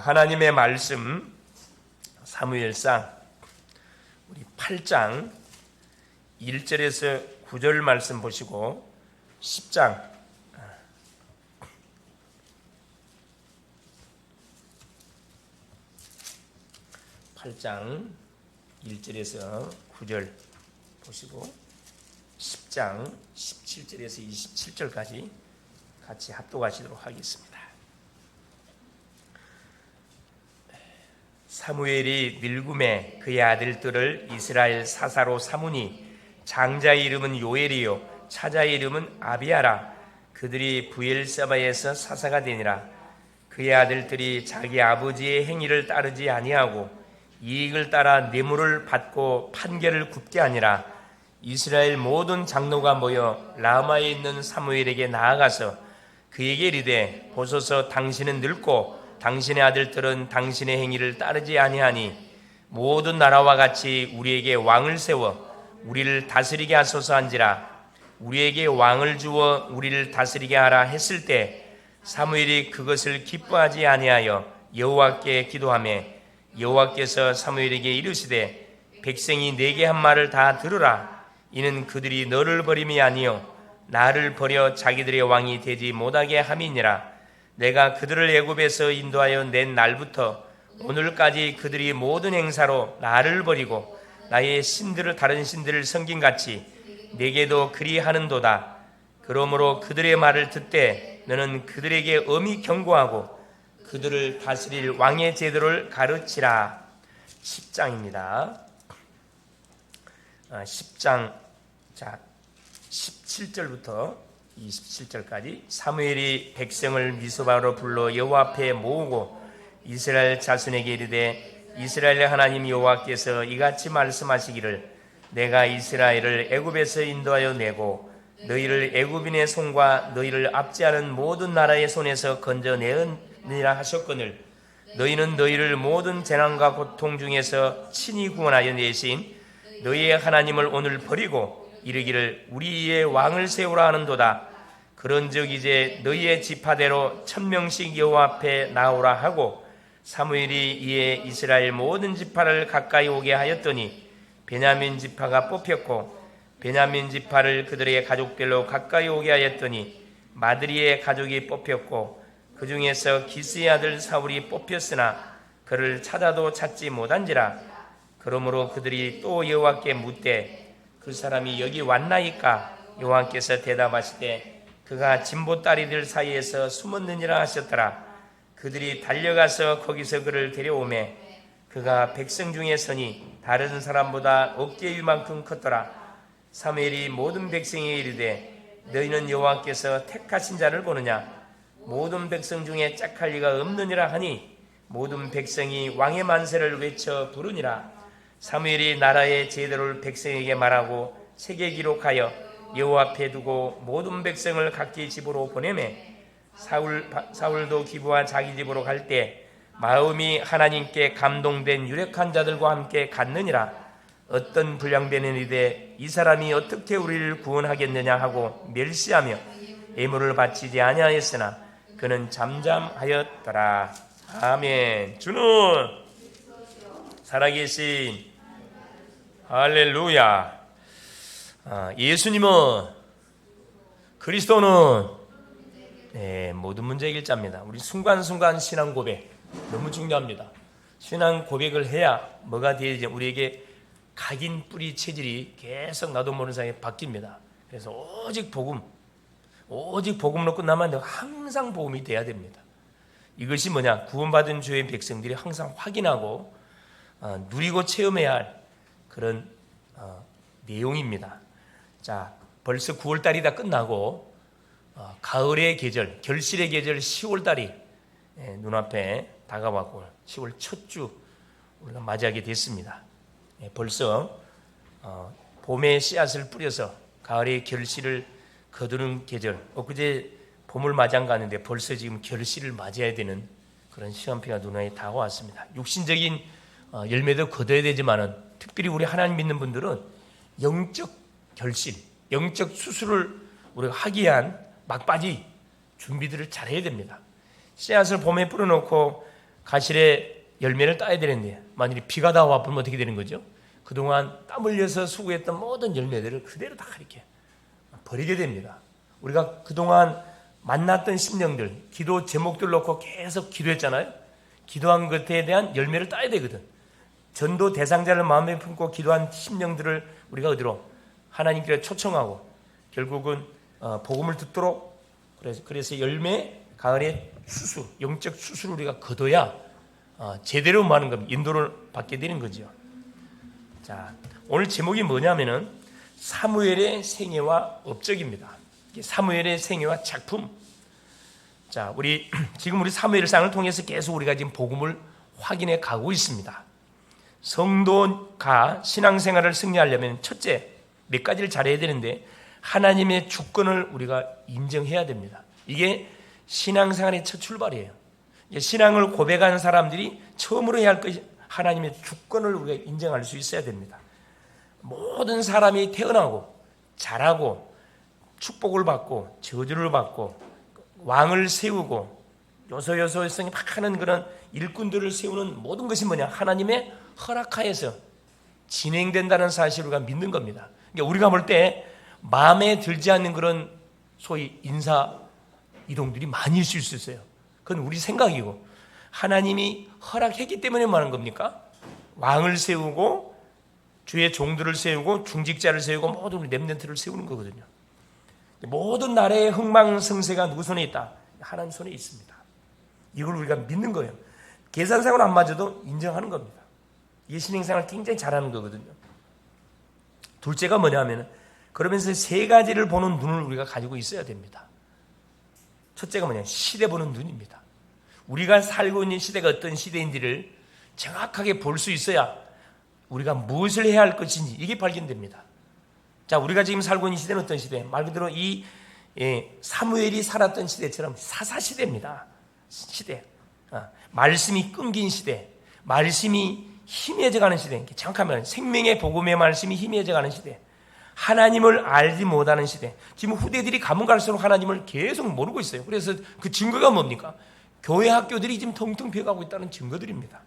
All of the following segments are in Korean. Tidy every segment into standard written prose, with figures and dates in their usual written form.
하나님의 말씀 사무엘상 우리 8장 1절에서 9절 말씀 보시고 10장 8장 1절에서 9절 보시고 10장 17절에서 27절까지 같이 합독하시도록 하겠습니다. 사무엘이 늙음에 그의 아들들을 이스라엘 사사로 삼으니 장자의 이름은 요엘이요 차자의 이름은 아비아라. 그들이 부엘세바에서 사사가 되니라. 그의 아들들이 자기 아버지의 행위를 따르지 아니하고 이익을 따라 뇌물을 받고 판결을 굽게 하니라. 이스라엘 모든 장로가 모여 라마에 있는 사무엘에게 나아가서 그에게 이르되 보소서 당신은 늙고 당신의 아들들은 당신의 행위를 따르지 아니하니 모든 나라와 같이 우리에게 왕을 세워 우리를 다스리게 하소서 한지라. 우리에게 왕을 주어 우리를 다스리게 하라 했을 때 사무엘이 그것을 기뻐하지 아니하여 여호와께 기도하며 여호와께서 사무엘에게 이르시되 백성이 내게 한 말을 다 들으라. 이는 그들이 너를 버림이 아니요 나를 버려 자기들의 왕이 되지 못하게 함이니라. 내가 그들을 애굽에서 인도하여 낸 날부터 오늘까지 그들이 모든 행사로 나를 버리고 나의 신들을 다른 신들을 섬긴같이 내게도 그리하는도다. 그러므로 그들의 말을 듣되 너는 그들에게 엄히 경고하고 그들을 다스릴 왕의 제도를 가르치라. 10장입니다. 10장 17절부터 27절까지 사무엘이 백성을 미스바로 불러 여호와 앞에 모으고 이스라엘 자손에게 이르되 이스라엘의 하나님 여호와께서 이같이 말씀하시기를 내가 이스라엘을 애굽에서 인도하여 내고 너희를 애굽인의 손과 너희를 압제하는 모든 나라의 손에서 건져내느니라 하셨거늘 너희는 너희를 모든 재난과 고통 중에서 친히 구원하여 내신 너희의 하나님을 오늘 버리고 이르기를 우리의 왕을 세우라 하는도다. 그런즉 이제 너희의 지파대로 1000명씩 여호와 앞에 나오라 하고 사무엘이 이에 이스라엘 모든 지파를 가까이 오게 하였더니 베냐민 지파가 뽑혔고 베냐민 지파를 그들의 가족들로 가까이 오게 하였더니 마드리의 가족이 뽑혔고 그 중에서 기스의 아들 사울이 뽑혔으나 그를 찾아도 찾지 못한지라. 그러므로 그들이 또 여호와께 묻되 그 사람이 여기 왔나이까? 여호와께서 대답하시되 그가 진보다리들 사이에서 숨었느니라 하셨더라. 그들이 달려가서 거기서 그를 데려오매 그가 백성 중에 서니 다른 사람보다 어깨 위만큼 컸더라. 사무엘이 모든 백성에게 이르되 너희는 여호와께서 택하신 자를 보느냐? 모든 백성 중에 짝할 리가 없느니라 하니 모든 백성이 왕의 만세를 외쳐 부르니라. 사무엘이 나라의 제도를 백성에게 말하고 책에 기록하여 여호와 앞에 두고 모든 백성을 각기 집으로 보내매 사울도 기브와 자기 집으로 갈 때 마음이 하나님께 감동된 유력한 자들과 함께 갔느니라. 어떤 불량배는 이르되 이 사람이 어떻게 우리를 구원하겠느냐 하고 멸시하며 예물을 바치지 아니하였으나 그는 잠잠하였더라. 아멘. 주는 살아계신 할렐루야. 예수님은 그리스도는 모든 문제의 일자입니다. 우리 순간순간 신앙 고백 너무 중요합니다. 신앙 고백을 해야 뭐가 되지 우리에게 각인 뿌리 체질이 계속 나도 모르는 사이에 바뀝니다. 그래서 오직 복음으로 끝나면 안 되고 항상 복음이 돼야 됩니다. 이것이 뭐냐? 구원받은 주의 백성들이 항상 확인하고 누리고 체험해야 할 그런 내용입니다. 자, 벌써 9월달이 다 끝나고 가을의 계절, 결실의 계절 10월달이 눈앞에 다가왔고 10월 첫 주 우리가 맞이하게 됐습니다. 벌써 봄의 씨앗을 뿌려서 가을의 결실을 거두는 계절. 엊그제 봄을 맞이한 거 아닌데 벌써 지금 결실을 맞이해야 되는 그런 시간표가 눈앞에 다가왔습니다. 육신적인 열매도 거둬야 되지만은 특별히 우리 하나님 믿는 분들은 영적 결실, 영적 수술을 우리가 하기 위한 막바지 준비들을 잘 해야 됩니다. 씨앗을 봄에 뿌려놓고 가실에 열매를 따야 되는데 만일에 비가 다 와버리면 어떻게 되는 거죠? 그동안 땀 흘려서 수고했던 모든 열매들을 그대로 다 이렇게 버리게 됩니다. 우리가 그동안 만났던 심령들, 기도 제목들 놓고 계속 기도했잖아요. 기도한 것에 대한 열매를 따야 되거든. 전도 대상자를 마음에 품고 기도한 심령들을 우리가 어디로? 하나님께 초청하고 결국은 복음을 듣도록 그래서 열매, 가을에 수수, 영적 수수를 우리가 거둬야 제대로 많은 겁니다. 인도를 받게 되는 거죠. 자, 오늘 제목이 뭐냐면은 사무엘의 생애와 업적입니다. 사무엘의 생애와 작품. 자, 지금 우리 사무엘상을 통해서 계속 우리가 지금 복음을 확인해 가고 있습니다. 성도가 신앙생활을 승리하려면 첫째, 몇 가지를 잘해야 되는데 하나님의 주권을 우리가 인정해야 됩니다. 이게 신앙생활의 첫 출발이에요. 신앙을 고백하는 사람들이 처음으로 해야 할 것이 하나님의 주권을 우리가 인정할 수 있어야 됩니다. 모든 사람이 태어나고 자라고 축복을 받고 저주를 받고 왕을 세우고 요소요소성이 막 하는 그런 일꾼들을 세우는 모든 것이 뭐냐? 하나님의 허락하에서 진행된다는 사실을 우리가 믿는 겁니다. 그러니까 우리가 볼 때 마음에 들지 않는 그런 소위 인사 이동들이 많이 있을 수 있어요. 그건 우리 생각이고 하나님이 허락했기 때문에 말하는 겁니까? 왕을 세우고 주의 종들을 세우고 중직자를 세우고 모든 렘넌트를 세우는 거거든요. 모든 나라의 흥망성쇠가 누구 손에 있다? 하나님 손에 있습니다. 이걸 우리가 믿는 거예요. 계산상으로 안 맞아도 인정하는 겁니다. 이게 신앙생활을 굉장히 잘하는 거거든요. 둘째가 뭐냐면 그러면서 세 가지를 보는 눈을 우리가 가지고 있어야 됩니다. 첫째가 뭐냐? 시대 보는 눈입니다. 우리가 살고 있는 시대가 어떤 시대인지를 정확하게 볼 수 있어야 우리가 무엇을 해야 할 것인지 이게 발견됩니다. 자, 우리가 지금 살고 있는 시대는 어떤 시대? 말 그대로 이 사무엘이 살았던 시대처럼 사사시대입니다. 시대. 말씀이 끊긴 시대. 말씀이 희미해져가는 시대. 정확하면 생명의 복음의 말씀이 희미해져가는 시대. 하나님을 알지 못하는 시대. 지금 후대들이 가면 갈수록 하나님을 계속 모르고 있어요. 그래서 그 증거가 뭡니까? 교회 학교들이 지금 텅텅 비어가고 있다는 증거들입니다.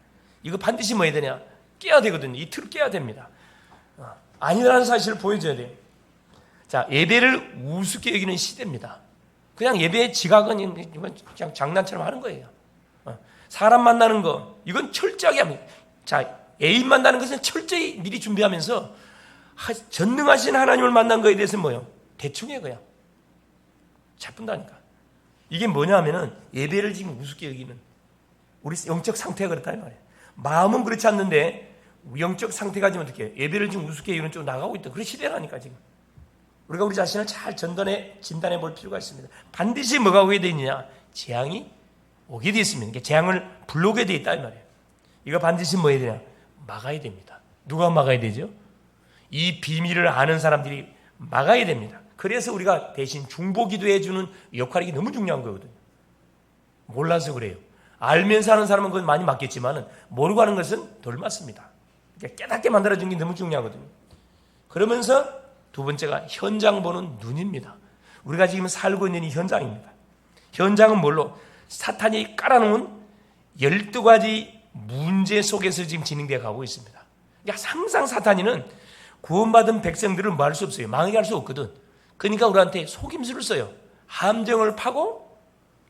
이거 반드시 뭐 해야 되냐? 깨야 되거든요. 이 틀을 깨야 됩니다. 아니라는 사실을 보여줘야 돼요. 자, 예배를 우습게 여기는 시대입니다. 그냥 예배의 지각은 그냥 장난처럼 하는 거예요. 사람 만나는 거 이건 철저하게 합니다. 자, 애인 만나는 것은 철저히 미리 준비하면서 전능하신 하나님을 만난 거에 대해서 뭐예요? 대충 해 그냥. 자쁜다니까. 이게 뭐냐 하면은 예배를 지금 우습게 여기는 우리 영적 상태가 그렇다 이 말이에요. 마음은 그렇지 않는데 영적 상태가 지금 어떻게 해요? 예배를 지금 우습게 여기는 쪽으로 나가고 있다. 그런 시대라니까 지금. 우리가 우리 자신을 잘 진단해 볼 필요가 있습니다. 반드시 뭐가 오게 되어 있느냐? 재앙이 오게 되어 있습니다. 그러니까 재앙을 불러오게 되어 있다 이 말이에요. 이거 반드시 뭐 해야 되냐? 막아야 됩니다. 누가 막아야 되죠? 이 비밀을 아는 사람들이 막아야 됩니다. 그래서 우리가 대신 중보기도해 주는 역할이 너무 중요한 거거든요. 몰라서 그래요. 알면서 하는 사람은 그건 많이 맞겠지만 모르고 하는 것은 덜 맞습니다. 그러니까 깨닫게 만들어주는 게 너무 중요하거든요. 그러면서 두 번째가 현장 보는 눈입니다. 우리가 지금 살고 있는 이 현장입니다. 현장은 뭘로? 사탄이 깔아놓은 12가지 문제 속에서 지금 진행되어 가고 있습니다. 그러니까 항상 사탄이는 구원받은 백성들을 뭐 할 수 없어요. 망하게 할 수 없거든. 그러니까 우리한테 속임수를 써요. 함정을 파고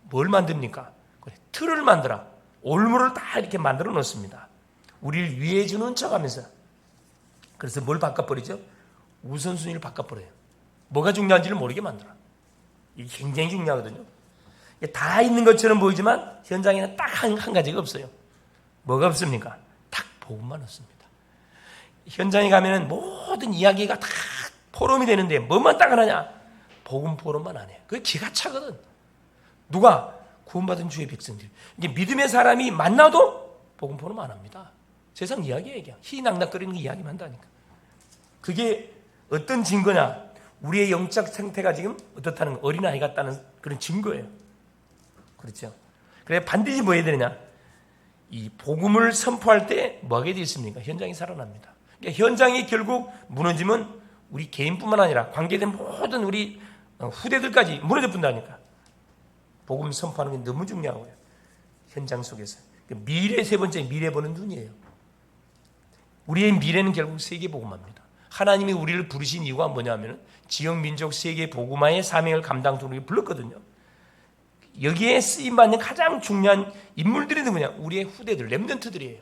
뭘 만듭니까? 그래, 틀을 만들어. 올무를 다 이렇게 만들어 놓습니다. 우리를 위해 주는 척하면서. 그래서 뭘 바꿔버리죠? 우선순위를 바꿔버려요. 뭐가 중요한지를 모르게 만들어. 이게 굉장히 중요하거든요. 다 있는 것처럼 보이지만 현장에는 딱 한 가지가 없어요. 뭐가 없습니까? 딱 복음만 없습니다. 현장에 가면은 모든 이야기가 다 포럼이 되는데 뭐만 딱 하느냐? 복음 포럼만 안 해요. 그게 기가 차거든. 누가? 구원받은 주의 백성들. 이게 믿음의 사람이 만나도 복음 포럼 안 합니다. 세상 이야기예요. 그냥 희낙낙거리는 이야기만 한다니까. 그게 어떤 증거냐? 우리의 영적 상태가 지금 어떻다는 어린아이 같다는 그런 증거예요. 그렇죠? 그래 반드시 뭐 해야 되느냐? 이 복음을 선포할 때 뭐 하게 되어 있습니까? 현장이 살아납니다. 그러니까 현장이 결국 무너지면 우리 개인뿐만 아니라 관계된 모든 우리 후대들까지 무너져 본다니까. 복음 선포하는 게 너무 중요하고요. 현장 속에서. 미래 세 번째 미래 보는 눈이에요. 우리의 미래는 결국 세계 복음화입니다. 하나님이 우리를 부르신 이유가 뭐냐면 지역 민족 세계 복음화의 사명을 감당토록 불렀거든요. 여기에 쓰임받는 가장 중요한 인물들이 누구냐? 우리의 후대들, 렘넌트들이에요.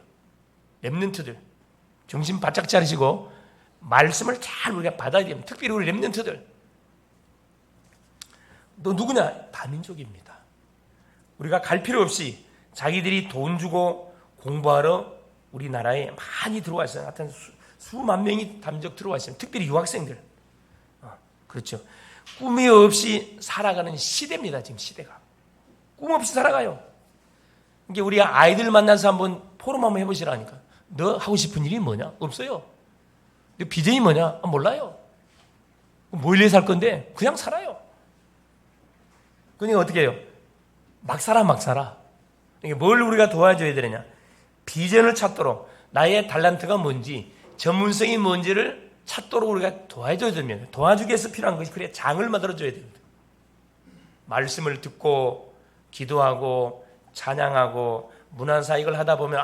렘넌트들. 정신 바짝 차리시고 말씀을 잘 우리가 받아야 됩니다. 특별히 우리 렘넌트들. 너 누구냐? 다민족입니다. 우리가 갈 필요 없이 자기들이 돈 주고 공부하러 우리나라에 많이 들어와 있어요. 하여튼 수만 명이 다민족 들어와 있어요. 특별히 유학생들. 그렇죠. 꿈이 없이 살아가는 시대입니다. 지금 시대가. 꿈 없이 살아가요. 이게 우리 아이들 만나서 한번 포럼 한번 해보시라니까. 너 하고 싶은 일이 뭐냐? 없어요. 너 비전이 뭐냐? 몰라요. 뭐 일래 살 건데 그냥 살아요. 그러니까 어떻게 해요? 막 살아, 막 살아. 뭘 우리가 도와줘야 되느냐? 비전을 찾도록 나의 달란트가 뭔지, 전문성이 뭔지를 찾도록 우리가 도와줘야 됩니다. 도와주기 위해서 필요한 것이 그래 장을 만들어줘야 됩니다. 말씀을 듣고 기도하고 찬양하고 문화사역을 하다 보면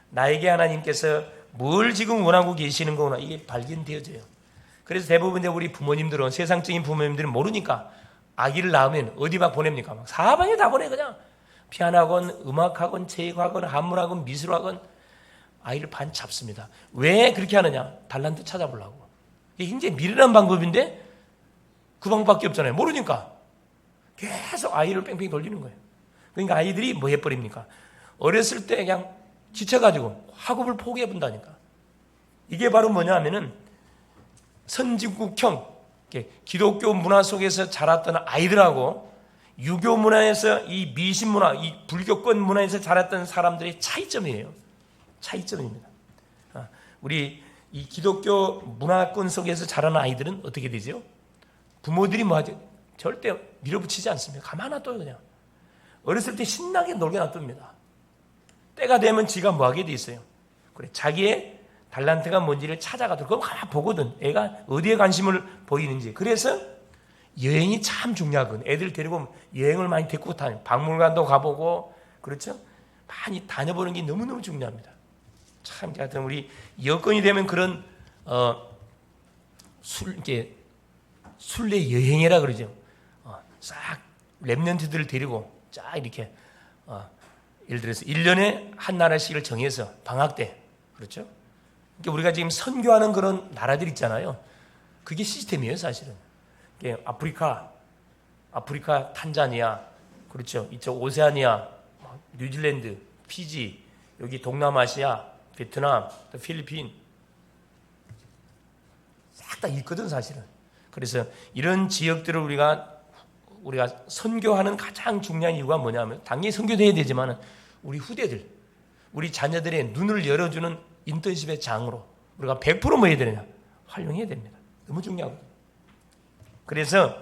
나에게 하나님께서 뭘 지금 원하고 계시는 거구나 이게 발견되어져요. 그래서 대부분 우리 부모님들은 세상적인 부모님들은 모르니까 아기를 낳으면 어디 막 보냅니까? 막 사방에 다 보내 그냥. 피아노학원, 음악학원, 체육학원, 한문학원, 미술학원 아이를 반 잡습니다. 왜 그렇게 하느냐? 달란트 찾아보려고. 이게 굉장히 미련한 방법인데 그 방법밖에 없잖아요. 모르니까 계속 아이를 뺑뺑이 돌리는 거예요. 그러니까 아이들이 뭐 해버립니까? 어렸을 때 그냥 지쳐가지고 학업을 포기해본다니까. 이게 바로 뭐냐 하면은 선진국형 기독교 문화 속에서 자랐던 아이들하고 유교 문화에서 이 미신 문화, 이 불교권 문화에서 자랐던 사람들의 차이점이에요. 차이점입니다. 우리 이 기독교 문화권 속에서 자라는 아이들은 어떻게 되죠? 부모들이 뭐 하죠? 절대 밀어붙이지 않습니다. 가만 놔둬요 그냥. 어렸을 때 신나게 놀게 놔둡니다. 때가 되면 지가 뭐 하게 돼 있어요. 그래 자기의 달란트가 뭔지를 찾아가도록 그거 가만 보거든. 애가 어디에 관심을 보이는지. 그래서 여행이 참 중요하거든. 애들 데리고 여행을 많이 데리고 다녀요. 박물관도 가보고 그렇죠? 많이 다녀보는 게 너무너무 중요합니다. 참 하여튼 우리 여건이 되면 그런 순례 여행이라 그러죠. 싹 렘넌트들을 데리고 쫙 이렇게 예를 들어서 1년에 한 나라씩을 정해서 방학 때 그렇죠? 그러니까 우리가 지금 선교하는 그런 나라들 있잖아요. 그게 시스템이에요, 사실은. 아프리카 탄자니아, 그렇죠. 이쪽 오세아니아, 뉴질랜드, 피지, 여기 동남아시아, 베트남, 또 필리핀 싹 다 있거든, 사실은. 그래서 이런 지역들을 우리가 선교하는 가장 중요한 이유가 뭐냐면 당연히 선교돼야 되지만 우리 후대들, 우리 자녀들의 눈을 열어주는 인턴십의 장으로 우리가 100% 뭐 해야 되느냐? 활용해야 됩니다. 너무 중요하거든요. 그래서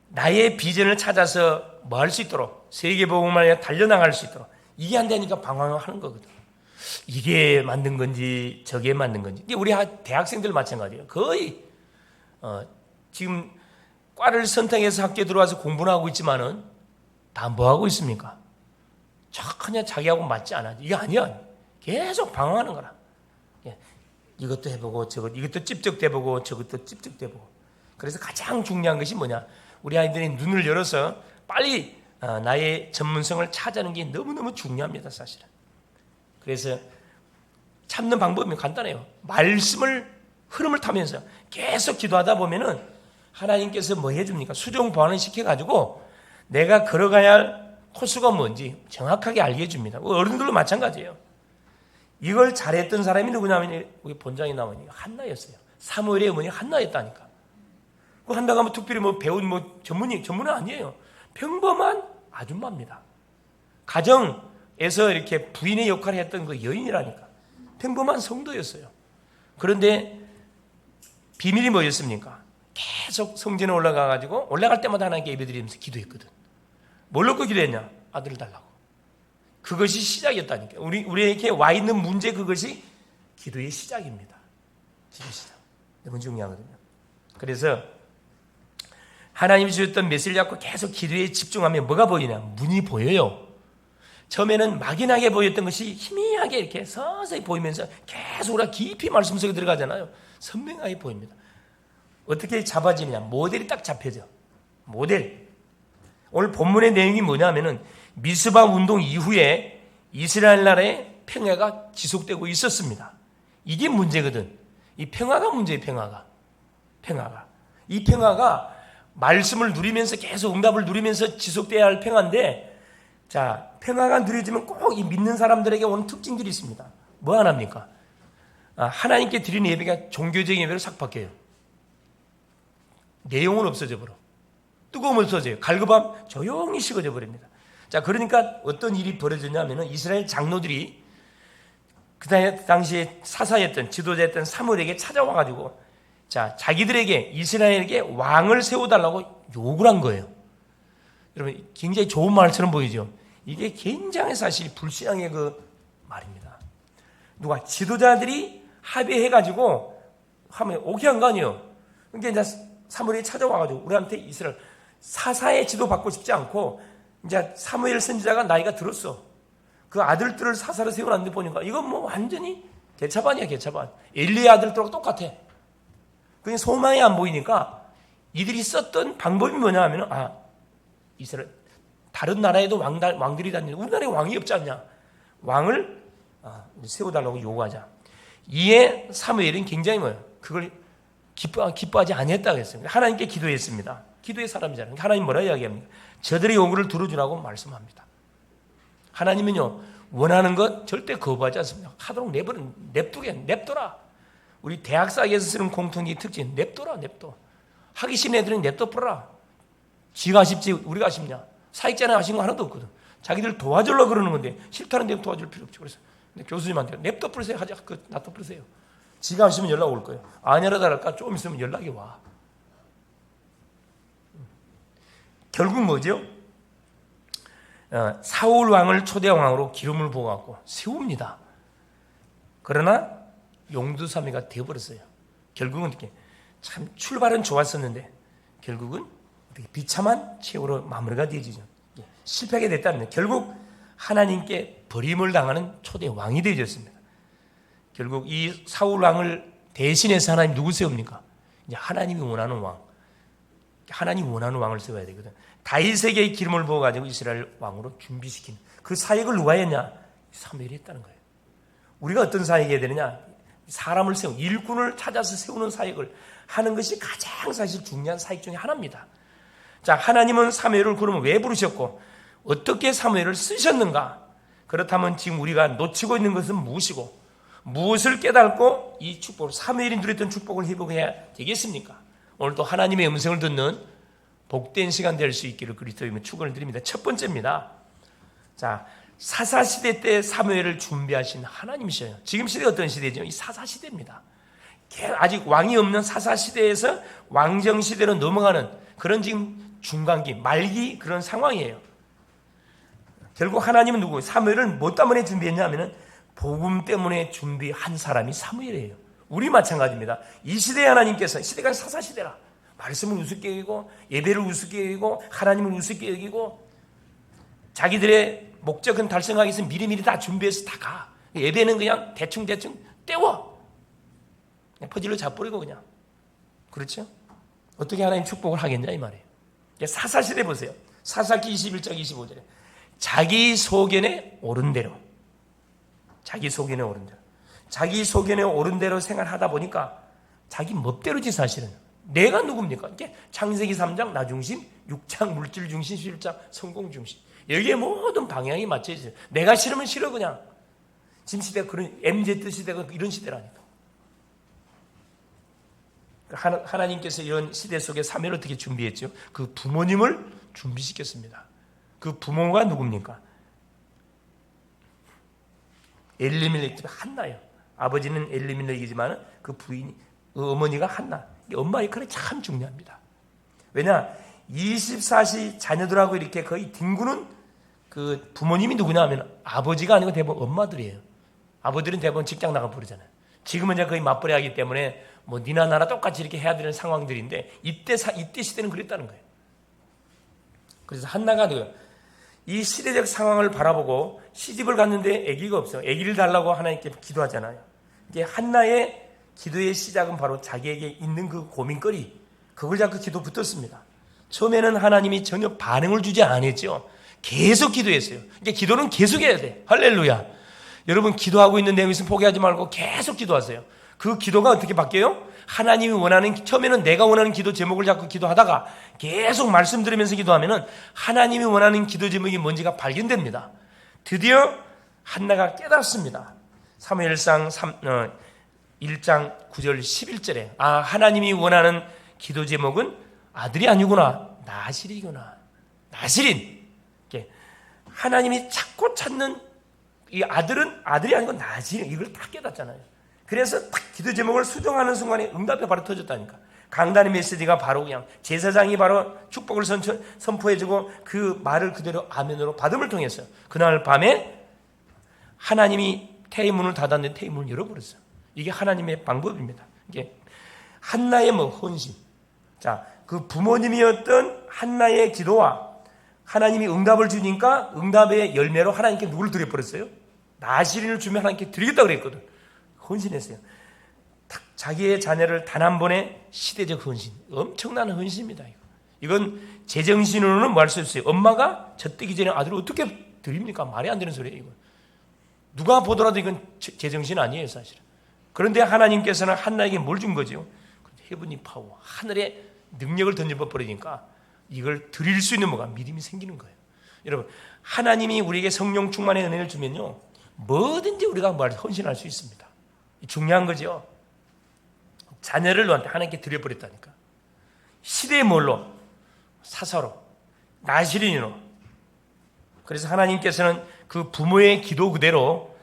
나의 비전을 찾아서 뭐 할 수 있도록 세계복음화에 달려나갈 수 있도록 이게 안 되니까 방황하는 거거든. 이게 맞는 건지 저게 맞는 건지. 이게 우리 대학생들 마찬가지예요. 거의 지금 과를 선택해서 학교에 들어와서 공부를 하고 있지만은 다 뭐 하고 있습니까? 전혀 자기하고 맞지 않아. 이게 아니야. 계속 방황하는 거라. 이것도 해보고 이것도 찝쩍대보고 저것도 찝쩍대보고. 그래서 가장 중요한 것이 뭐냐? 우리 아이들이 눈을 열어서 빨리 나의 전문성을 찾아내는 게 너무너무 중요합니다, 사실은. 그래서 찾는 방법이 간단해요. 말씀을 흐름을 타면서 계속 기도하다 보면은 하나님께서 뭐 해줍니까? 수정 보완을 시켜가지고 내가 걸어가야 할 코스가 뭔지 정확하게 알게 해줍니다. 어른들도 마찬가지예요. 이걸 잘했던 사람이 누구냐면 우리 본장에 나오니 한나였어요. 사무엘의 어머니 한나였다니까. 그 한나가 뭐 특별히 뭐 배운 전문은 아니에요. 평범한 아줌마입니다. 가정에서 이렇게 부인의 역할을 했던 그 여인이라니까. 평범한 성도였어요. 그런데 비밀이 뭐였습니까? 계속 성전에 올라가가지고 올라갈 때마다 하나님께 예배드리면서 기도했거든. 뭘 놓고 기도했냐? 아들을 달라고. 그것이 시작이었다니까. 우리에게 와 있는 문제 그것이 기도의 시작입니다. 기도의 시작. 너무 중요하거든요. 그래서 하나님이 주셨던 메시지를 갖고 계속 기도에 집중하면 뭐가 보이냐? 문이 보여요. 처음에는 막연하게 보였던 것이 희미하게 이렇게 서서히 보이면서 계속 우리가 깊이 말씀 속에 들어가잖아요. 선명하게 보입니다. 어떻게 잡아지느냐? 모델이 딱 잡혀져. 모델. 오늘 본문의 내용이 뭐냐면은 미스바 운동 이후에 이스라엘 나라의 평화가 지속되고 있었습니다. 이게 문제거든. 이 평화가 문제예요. 평화가. 이 평화가 말씀을 누리면서 계속 응답을 누리면서 지속돼야 할 평화인데, 자, 평화가 누려지면 꼭 이 믿는 사람들에게 오는 특징들이 있습니다. 뭐 하나입니까? 하나님께 드리는 예배가 종교적인 예배로 싹 바뀌어요. 내용은 없어져 버려. 뜨거움은 없어져요. 갈급함 조용히 식어져 버립니다. 자, 그러니까 어떤 일이 벌어졌냐면은 이스라엘 장로들이 그 당시에 사사였던 지도자였던 사무엘에게 찾아와가지고, 자, 자기들에게 이스라엘에게 왕을 세워달라고 요구를 한 거예요. 여러분, 굉장히 좋은 말처럼 보이죠. 이게 굉장히 사실 불신앙의 그 말입니다. 누가 지도자들이 합의해가지고 하면 오케이 한 거 아니에요. 그러니까 이제 사무엘이 찾아와가지고 우리한테 이스라엘 사사의 지도 받고 싶지 않고, 이제 사무엘 선지자가 나이가 들었어. 그 아들들을 사사로 세워놨는데 보니까 이건 뭐 완전히 개차반이야, 개차반. 엘리의 아들들하고 똑같아. 그냥 소망이 안 보이니까 이들이 썼던 방법이 뭐냐 하면, 이스라엘 다른 나라에도 왕들이 다니는데 우리나라에 왕이 없지 않냐? 왕을 세워달라고 요구하자. 이에 사무엘은 굉장히 그걸 기뻐하지 아니했다고 했어요. 하나님께 기도했습니다. 기도의 사람이잖아요. 하나님 뭐라 이야기합니까? 저들의 요구를 들어주라고 말씀합니다. 하나님은요, 원하는 것 절대 거부하지 않습니다. 하도록 냅둬라. 우리 대학사에서 쓰는 공통의 특징, 냅둬. 하기 싫은 애들은 냅둬 뿌려라. 지가 아쉽지 우리가 아쉽냐? 사익자는 아쉬운 거 하나도 없거든. 자기들 도와주려고 그러는 건데 싫다는 데는 도와줄 필요 없지. 그래서 교수님한테 냅둬 뿌리세요. 놔둬 뿌리세요. 지가 아쉬우면 연락 올 거예요. 아니라도 할까? 조금 있으면 연락이 와. 결국 뭐죠? 사울 왕을 초대 왕으로 기름을 부어갖고 세웁니다. 그러나 용두사미가 되어버렸어요. 결국은 이렇게 참 출발은 좋았었는데 결국은 비참한 최후로 마무리가 되어지죠. 실패하게 됐다는 거예요. 결국 하나님께 버림을 당하는 초대 왕이 되어졌습니다. 결국 이 사울 왕을 대신해서 하나님 누구 세웁니까? 이제 하나님이 원하는 왕. 하나님이 원하는 왕을 세워야 되거든. 다윗에게 기름을 부어가지고 이스라엘 왕으로 준비시킨 그 사역을 누가 했냐? 사무엘이 했다는 거예요. 우리가 어떤 사역이 해야 되느냐? 사람을 세우는, 일꾼을 찾아서 세우는 사역을 하는 것이 가장 사실 중요한 사역 중에 하나입니다. 자, 하나님은 사무엘을 그러면 왜 부르셨고 어떻게 사무엘을 쓰셨는가? 그렇다면 지금 우리가 놓치고 있는 것은 무엇이고 무엇을 깨닫고 이 축복을, 사무엘이 누렸던 축복을 회복해야 되겠습니까? 오늘도 하나님의 음성을 듣는 복된 시간 될 수 있기를 그리스도의 축원을 드립니다. 첫 번째입니다. 자, 사사시대 때 사무엘을 준비하신 하나님이셔요. 지금 시대가 어떤 시대죠? 이 사사시대입니다. 아직 왕이 없는 사사시대에서 왕정시대로 넘어가는 그런 지금 중간기, 말기 그런 상황이에요. 결국 하나님은 누구? 사무엘을 뭐 때문에 준비했냐면 복음 때문에 준비한 사람이 사무엘이에요. 우리 마찬가지입니다. 이 시대에 하나님께서, 시대가 사사시대라. 말씀을 우습게 여기고 예배를 우습게 여기고 하나님을 우습게 여기고 자기들의 목적은 달성하기 위해서 미리미리 다 준비해서 다 가. 예배는 그냥 대충 때워. 그냥 퍼즐로 잡버리고 그냥. 그렇죠? 어떻게 하나님 축복을 하겠냐 이 말이에요. 사사시대 보세요. 사사기 21장 25절에 자기 소견에 오른 대로 자기 소견에 오른 대로 생활하다 보니까 자기 멋대로지 사실은. 내가 누굽니까? 이게 창세기 3장 나 중심, 6장 물질 중심, 7장 성공 중심. 여기에 모든 방향이 맞춰 있어요. 내가 싫으면 싫어 그냥. 지금 시대가 그런 MZ 시대가 이런 시대라니까. 하나님께서 이런 시대 속에 사무엘을 어떻게 준비했죠? 그 부모님을 준비시켰습니다. 그 부모가 누굽니까? 엘리멜렉 집에 한나예요. 아버지는 엘리멜렉이지만 그 부인이 어머니가 한나. 엄마 역할이 참 중요합니다. 왜냐? 24시 자녀들하고 이렇게 거의 뒹구는 그 부모님이 누구냐 하면 아버지가 아니고 대부분 엄마들이에요. 아버지들은 대부분 직장 나가 버리잖아요. 지금은 이제 거의 맞벌이 하기 때문에 뭐 니나 나나 똑같이 이렇게 해야 되는 상황들인데 이때 시대는 그랬다는 거예요. 그래서 한나가 이 시대적 상황을 바라보고 시집을 갔는데 아기가 없어. 아기를 달라고 하나님께 기도하잖아요. 이게 한나의 기도의 시작은 바로 자기에게 있는 그 고민거리, 그걸 잡고 기도 붙었습니다. 처음에는 하나님이 전혀 반응을 주지 않았죠. 계속 기도했어요. 이게 기도는 계속해야 돼. 할렐루야. 여러분, 기도하고 있는 내용에서 포기하지 말고 계속 기도하세요. 그 기도가 어떻게 바뀌어요? 하나님이 원하는, 처음에는 내가 원하는 기도 제목을 잡고 기도하다가 계속 말씀 들으면서 기도하면은 하나님이 원하는 기도 제목이 뭔지가 발견됩니다. 드디어 한나가 깨닫습니다. 사무엘상 1장 9절 11절에 하나님이 원하는 기도 제목은 아들이 아니구나, 나실이구나. 나실인. 하나님이 찾고 찾는 이 아들은 아들이 아니고 나실인. 이걸 딱 깨닫잖아요. 그래서 딱 기도 제목을 수정하는 순간에 응답이 바로 터졌다니까. 강단의 메시지가 바로 그냥 제사장이 바로 축복을 선포해주고 그 말을 그대로 아멘으로 받음을 통해서 그날 밤에 하나님이 태의문을 닫았는데 태의문을 열어버렸어요. 이게 하나님의 방법입니다. 이게 한나의 헌신. 자, 그 부모님이었던 한나의 기도와 하나님이 응답을 주니까 응답의 열매로 하나님께 누구를 드려버렸어요? 나실인을 주면 하나님께 드리겠다고 그랬거든. 헌신했어요. 자기의 자녀를 단 한 번의 시대적 헌신. 엄청난 헌신입니다. 이건 제정신으로는 뭐 할 수 없어요. 엄마가 젖되기 전에 아들을 어떻게 드립니까? 말이 안 되는 소리예요. 이건. 누가 보더라도 이건 제정신 아니에요, 사실은. 그런데 하나님께서는 한나에게 뭘 준 거죠? 헤븐리 파워, 하늘의 능력을 던져버리니까 이걸 드릴 수 있는 뭐가 믿음이 생기는 거예요. 여러분, 하나님이 우리에게 성령 충만의 은혜를 주면요, 뭐든지 우리가 헌신할 수 있습니다. 중요한 거죠. 자녀를 너한테 하나님께 드려버렸다니까. 시대의 뭘로? 사사로, 나실인으로. 그래서 하나님께서는 그 부모의 기도 그대로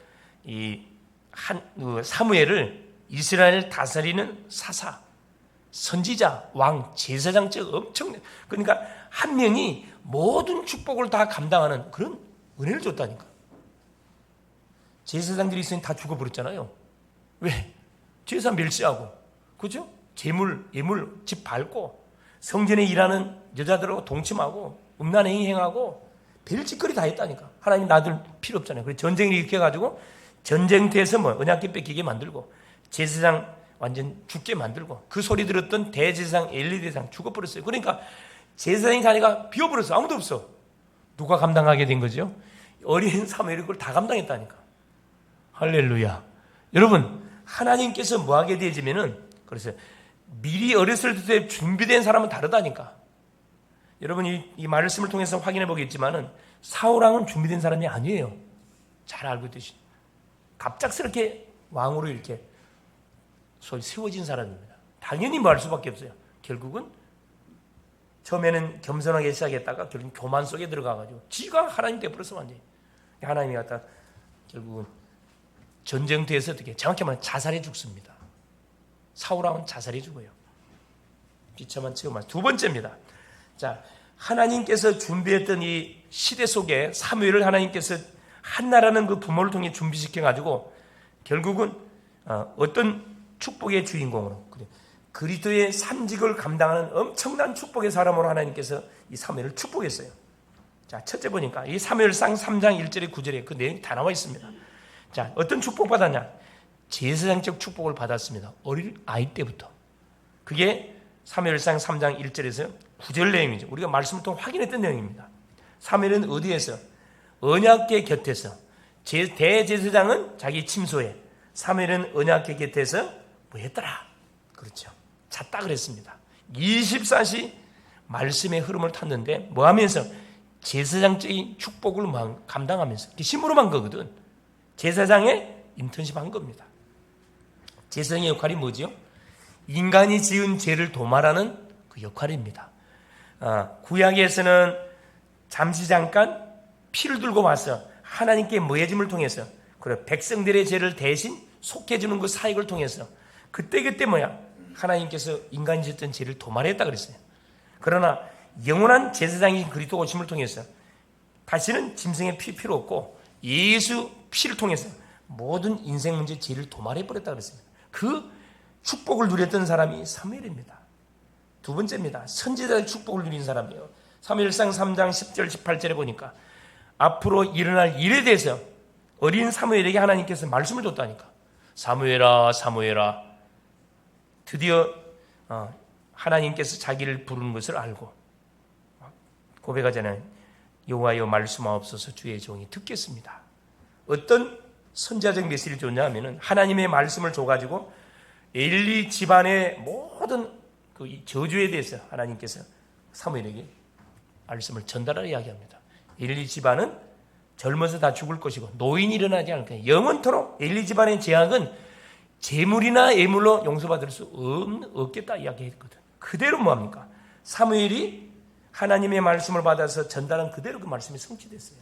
사무엘을 이스라엘을 다스리는 사사, 선지자, 왕, 제사장적 엄청, 그러니까 한 명이 모든 축복을 다 감당하는 그런 은혜를 줬다니까. 제사장들이 있으니 다 죽어버렸잖아요. 왜? 제사 멸시하고, 그죠? 재물, 예물, 집 밟고, 성전에 일하는 여자들하고 동침하고, 음란행위 행하고, 별짓거리 다 했다니까. 하나님 나들 필요 없잖아요. 그래서 전쟁을 일으켜가지고, 전쟁터에서 언약궤 뺏기게 만들고, 제사장 완전 죽게 만들고, 그 소리 들었던 대제사장 엘리 대장 죽어버렸어요. 그러니까 제사장이 자리가 비어버렸어. 아무도 없어. 누가 감당하게 된 거죠? 어린 사무엘이 그걸 다 감당했다니까. 할렐루야. 여러분, 하나님께서 뭐 하게 되어지면은, 그래서 미리 어렸을 때 준비된 사람은 다르다니까. 여러분, 이 말씀을 통해서 확인해 보겠지만은 사울왕은 준비된 사람이 아니에요. 잘 알고 있듯이. 갑작스럽게 왕으로 이렇게 소위 세워진 사람입니다. 당연히 뭐 할 수밖에 없어요. 결국은 처음에는 겸손하게 시작했다가 결국은 교만 속에 들어가가지고 지가 하나님 되어버려서 완전히. 하나님이 갖다 결국은 전쟁터에서 어떻게 정확히 말하면 자살해 죽습니다. 사울왕은 자살해 죽어요. 비참한 체험만. 두 번째입니다. 자, 하나님께서 준비했던 이 시대 속에 사무엘을 하나님께서 한나라는 그 부모를 통해 준비시켜가지고 결국은 어떤 축복의 주인공으로 그리스도의 삼직을 감당하는 엄청난 축복의 사람으로 하나님께서 이 사무엘을 축복했어요. 자, 첫째 보니까 이 사무엘상 3장 1절에 9절에 그 내용이 다 나와 있습니다. 자, 어떤 축복 받았냐? 제사장적 축복을 받았습니다. 어린 아이 때부터. 그게 사무엘상 3장 1절에서 9절 내용이죠. 우리가 말씀을 통해 확인했던 내용입니다. 사무엘은 어디에서? 언약궤 곁에서. 대제사장은 자기 침소에, 사무엘은 언약궤 곁에서 뭐 했더라? 그렇죠. 잤다 그랬습니다. 24시 말씀의 흐름을 탔는데 뭐 하면서? 제사장적인 축복을 감당하면서. 심으로만 거거든. 제사장의 인턴십 한 겁니다. 제사장의 역할이 뭐죠? 인간이 지은 죄를 도말하는 그 역할입니다. 구약에서는 잠시 잠깐 피를 들고 와서 하나님께 모해짐을 통해서 그래 백성들의 죄를 대신 속해주는 그 사역을 통해서 그때 하나님께서 인간이 짓던 죄를 도말했다 그랬어요. 그러나 영원한 제사장인 그리스도 오심을 통해서 다시는 짐승의 필요 없고 예수 피를 통해서 모든 인생 문제 죄를 도말해버렸다 그랬습니다. 그 축복을 누렸던 사람이 사무엘입니다. 두 번째입니다. 선지자의 축복을 누린 사람이에요. 사무엘상 3장 10절 18절에 보니까 앞으로 일어날 일에 대해서 어린 사무엘에게 하나님께서 말씀을 줬다니까. 사무엘아, 사무엘아. 드디어 하나님께서 자기를 부르는 것을 알고 고백하잖아요. 여호와여 말씀하옵소서, 주의 종이 듣겠습니다. 어떤 선지자적 메시지를 줬냐 하면은 하나님의 말씀을 줘가지고 엘리 집안의 모든 그 저주에 대해서 하나님께서 사무엘에게 말씀을 전달하려 이야기합니다. 엘리 집안은 젊어서 다 죽을 것이고 노인이 일어나지 않을 거예요. 영원토록 엘리 집안의 재앙은 재물이나 예물로 용서받을 수 없겠다 이야기했거든. 그대로 뭐합니까? 사무엘이 하나님의 말씀을 받아서 전달한 그대로 그 말씀이 성취됐어요.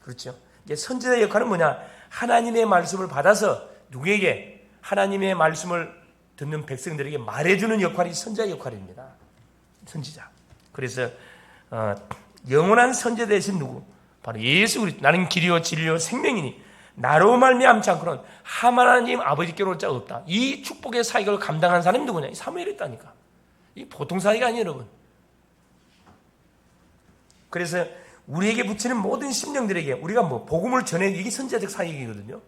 그렇죠? 이제 선지자의 역할은 뭐냐? 하나님의 말씀을 받아서 누구에게? 하나님의 말씀을 듣는 백성들에게 말해주는 역할이 선지자의 역할입니다. 선지자. 그래서 영원한 선지자 대신 누구? 바로 예수 그리스도. 나는 길이요 진리요 생명이니 나로 말미암지 않고는 하나님 아버지께로 올 자가 없다. 이 축복의 사역을 감당한 사람이 누구냐? 이 사무엘이었다니까. 이 보통 사역이 아니에요, 여러분. 그래서 우리에게 붙이는 모든 심령들에게 우리가 복음을 전해, 이게 선지자적 사역이거든요.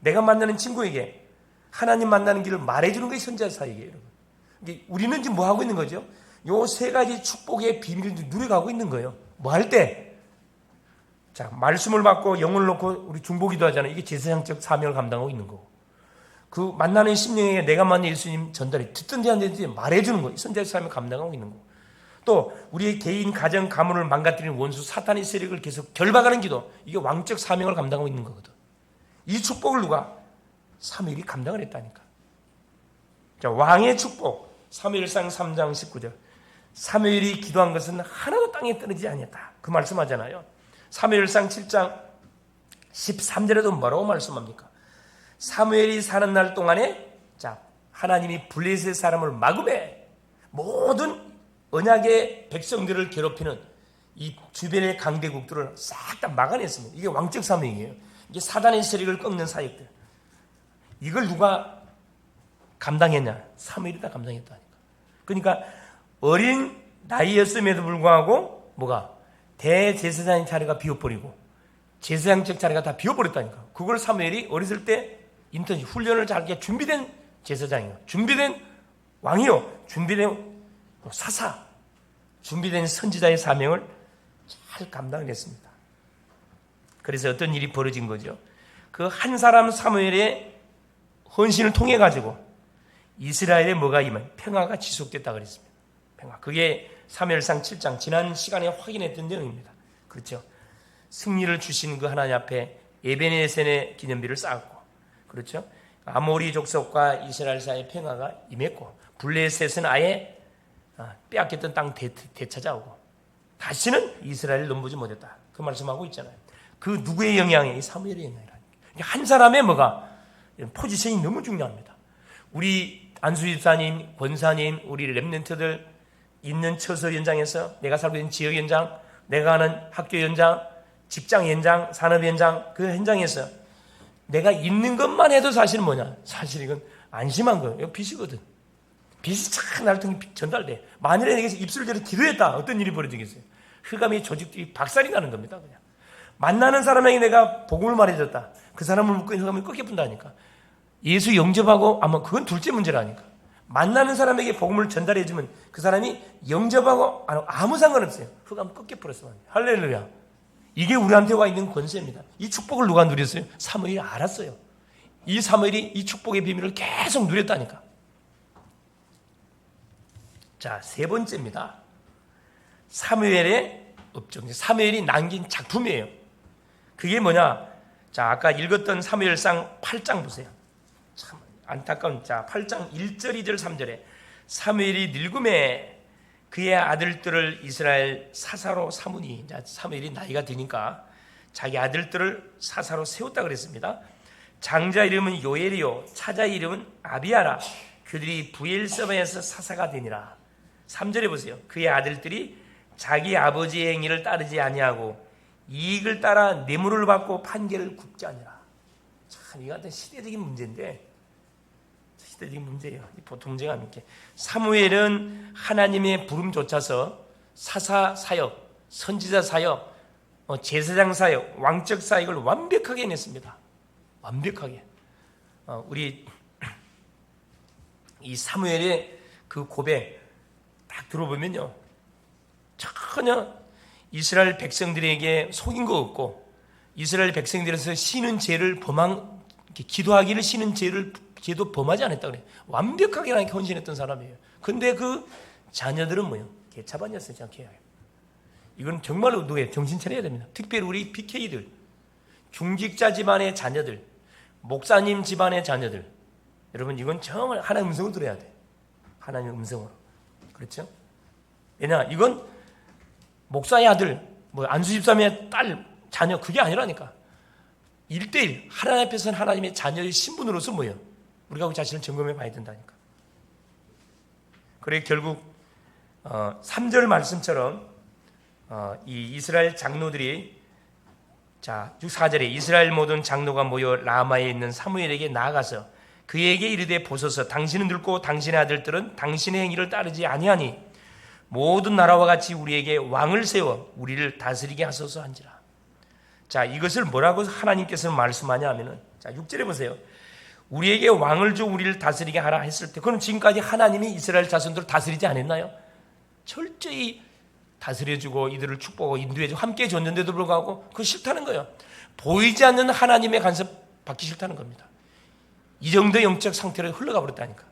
내가 만나는 친구에게 하나님 만나는 길을 말해주는 것이 선지자적 사역이에요, 여러분. 우리는 지금 뭐 하고 있는 거죠? 요 세 가지 축복의 비밀을 누려가고 있는 거예요. 뭐 할 때? 자, 말씀을 받고 영을 놓고 우리 중보기도 하잖아요. 이게 제사장적 사명을 감당하고 있는 거고. 그 만나는 심령에게 내가 만난 예수님 전달이 듣든지 안 듣든지 말해주는 거예요. 선지자적 사명을 감당하고 있는 거고. 또 우리의 개인 가정 가문을 망가뜨리는 원수 사탄의 세력을 계속 결박하는 기도, 이게 왕적 사명을 감당하고 있는 거거든. 이 축복을 누가? 사무엘이 감당을 했다니까. 자, 왕의 축복. 사무엘상 3장 19절. 사무엘이 기도한 것은 하나도 땅에 떨어지지 아니었다. 그 말씀하잖아요. 사무엘상 7장 13절에도 뭐라고 말씀합니까? 사무엘이 사는 날 동안에 자, 하나님이 블레셋 사람을 막음해 모든 언약의 백성들을 괴롭히는 이 주변의 강대국들을 싹 다 막아냈습니다. 이게 왕적 사명이에요. 이게 사단의 세력을 꺾는 사역들. 이걸 누가 감당했냐? 사무엘이 다 감당했다니까. 그러니까 어린 나이였음에도 불구하고 뭐가? 대제사장의 자리가 비어버리고 제사장적 자리가 다 비어버렸다니까. 그걸 사무엘이 어렸을 때 인턴십 훈련을 잘하게 준비된 제사장이요, 준비된 왕이요, 준비된 사사, 준비된 선지자의 사명을 잘 감당을 했습니다. 그래서 어떤 일이 벌어진 거죠? 그 한 사람 사무엘의 헌신을 통해 가지고 이스라엘에 뭐가 임한? 평화가 지속됐다 그랬습니다. 평화. 그게 사무엘상 7장 지난 시간에 확인했던 내용입니다. 그렇죠? 승리를 주신 그 하나님 앞에 에베네센의 기념비를 쌓았고, 그렇죠? 아모리 족속과 이스라엘 사이의 평화가 임했고, 블레셋은 아예 빼앗겼던 땅 되찾아오고, 다시는 이스라엘을 넘보지 못했다. 그 말씀하고 있잖아요. 그 누구의 영향이에요? 이 사무엘의 영향이라는. 한 사람의 뭐가 포지션이 너무 중요합니다. 우리 안수집사님, 권사님, 우리 랩런트들 있는 처소 현장에서, 내가 살고 있는 지역 현장, 내가 가는 학교 현장, 직장 현장, 산업 현장, 그 현장에서 내가 있는 것만 해도 사실은 뭐냐? 사실 이건 안심한 거예요. 이거 빛이거든. 빛이 착 나를 통해 전달돼. 만일에 내게서 입술대로 기도했다, 어떤 일이 벌어지겠어요? 흑암의 조직들이 박살이 나는 겁니다. 그냥 만나는 사람에게 내가 복음을 말해줬다, 그 사람을 묶고 있는 흑암이 꺾여본다니까. 예수 영접하고, 아마 그건 둘째 문제라니까. 만나는 사람에게 복음을 전달해주면 그 사람이 영접하고 아무 상관없어요. 흑암 꺾여버렸어. 할렐루야. 이게 우리한테 와 있는 권세입니다. 이 축복을 누가 누렸어요? 사무엘이 알았어요. 이 사무엘이 이 축복의 비밀을 계속 누렸다니까. 자, 세 번째입니다. 사무엘의 업적. 사무엘이 남긴 작품이에요. 그게 뭐냐? 자, 아까 읽었던 사무엘상 8장 보세요. 참 안타까운. 자, 8장 1절, 2절, 3절에 사무엘이 늙음에 그의 아들들을 이스라엘 사사로 삼으니, 자, 사무엘이 나이가 드니까 자기 아들들을 사사로 세웠다 그랬습니다. 장자 이름은 요엘이요, 차자 이름은 아비아라. 그들이 부엘세바에서 사사가 되니라. 3절에 보세요. 그의 아들들이 자기 아버지의 행위를 따르지 아니하고 이익을 따라 뇌물을 받고 판결을 굽지 아니라. 참, 이거 같은 시대적인 문제인데, 시대적인 문제예요. 보통 문제가 아니게. 사무엘은 하나님의 부름조차서 사사 사역, 선지자 사역, 제사장 사역, 왕적 사역을 완벽하게 해냈습니다. 완벽하게. 우리 이 사무엘의 그 고백 딱 들어보면요, 전혀 이스라엘 백성들에게 속인 거 없고, 이스라엘 백성들에서 쉬는 죄를 기도하기를 쉬는 죄도 범하지 않았다 그래. 완벽하게 하나님께 헌신했던 사람이에요. 근데 그 자녀들은 뭐예요? 개차반이었어요. 정확해요. 이건 정말로 누구예요? 정신 차려야 됩니다. 특별히 우리 PK들, 중직자 집안의 자녀들, 목사님 집안의 자녀들, 여러분 이건 정말 하나님 음성을 들어야 돼. 하나님 음성으로. 그렇죠? 왜냐, 이건 목사의 아들, 안수 집사님의 딸, 자녀, 그게 아니라니까. 1대1 하나님 앞에서는 하나님의 자녀의 신분으로서 뭐예요? 우리가 우리 자신을 점검해 봐야 된다니까. 그래 결국 3절 말씀처럼 이 이스라엘 장로들이 4절에 이스라엘 모든 장로가 모여 라마에 있는 사무엘에게 나아가서 그에게 이르되 보소서, 당신은 늙고 당신의 아들들은 당신의 행위를 따르지 아니하니 모든 나라와 같이 우리에게 왕을 세워 우리를 다스리게 하소서 한지라. 자, 이것을 뭐라고 하나님께서 말씀하냐 하면은, 6절에 보세요. 우리에게 왕을 줘 우리를 다스리게 하라 했을 때, 그럼 지금까지 하나님이 이스라엘 자손들을 다스리지 않았나요? 철저히 다스려주고 이들을 축복하고 인도해주고 함께 줬는데도 불구하고 그거 싫다는 거예요. 보이지 않는 하나님의 간섭 받기 싫다는 겁니다. 이 정도의 영적 상태로 흘러가 버렸다니까.